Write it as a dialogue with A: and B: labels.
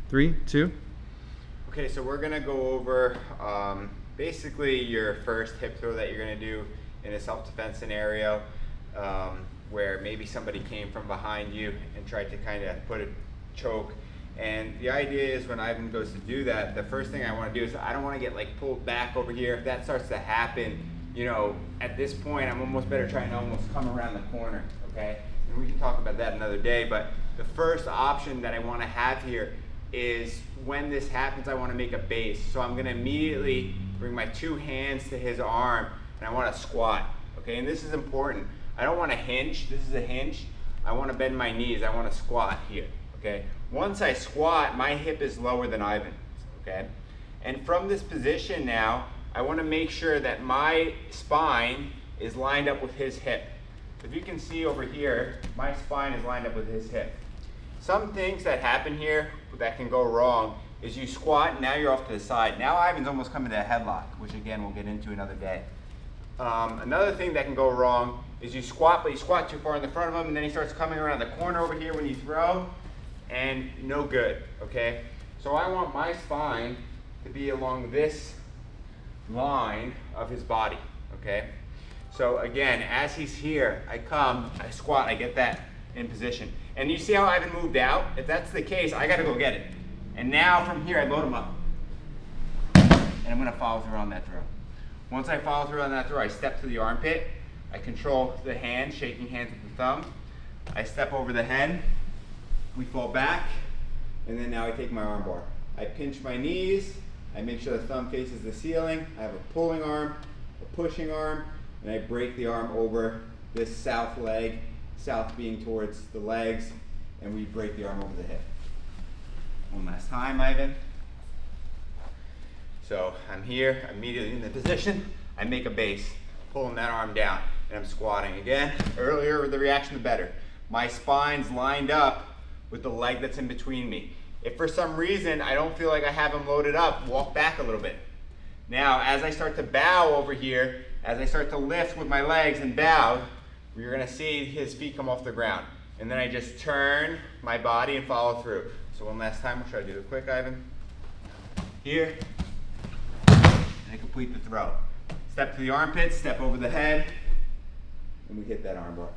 A: 3, 2.
B: Okay, so we're gonna go over basically your first hip throw that you're gonna do in a self-defense scenario, where maybe somebody came from behind you and tried to kind of put a choke. And the idea is when Ivan goes to do that, the first thing I want to do is I don't want to get like pulled back over here. If that starts to happen, you know, at this point I'm almost better trying to almost come around the corner, okay? And we can talk about that another day, but the first option that I want to have here is when this happens, I want to make a base. So I'm going to immediately bring my two hands to his arm and I want to squat, okay? And this is important. I don't want to hinge. This is a hinge. I want to bend my knees. I want to squat here, okay? Once I squat, my hip is lower than Ivan's, okay? And from this position now, I want to make sure that my spine is lined up with his hip. If you can see over here, my spine is lined up with his hip. Some things that happen here that can go wrong is you squat and now you're off to the side. Now Ivan's almost coming to a headlock, which again we'll get into another day. Another thing that can go wrong is you squat, but you squat too far in the front of him and then he starts coming around the corner over here when you throw, and no good, okay? So I want my spine to be along this line of his body, okay? So again, as he's here, I come, I squat, I get that in position. And you see how Ivan moved out? If that's the case, I gotta go get it. And now from here, I load him up. And I'm gonna follow through on that throw. Once I follow through on that throw, I step to the armpit. I control the hand, shaking hands with the thumb. I step over the head. We fall back. And then now I take my arm bar. I pinch my knees. I make sure the thumb faces the ceiling. I have a pulling arm, a pushing arm, and I break the arm over this south leg, south being towards the legs, and we break the arm over the hip. One last time, Ivan. So I'm here, immediately in the position. I make a base, pulling that arm down, and I'm squatting. Again, earlier the reaction, the better. My spine's lined up with the leg that's in between me. If for some reason I don't feel like I have him loaded up, walk back a little bit. Now, as I start to bow over here, as I start to lift with my legs and bow, you're gonna see his feet come off the ground. And then I just turn my body and follow through. So one last time, we'll try to do it quick, Ivan. Here, and I complete the throw. Step to the armpit, step over the head, and we hit that arm bar.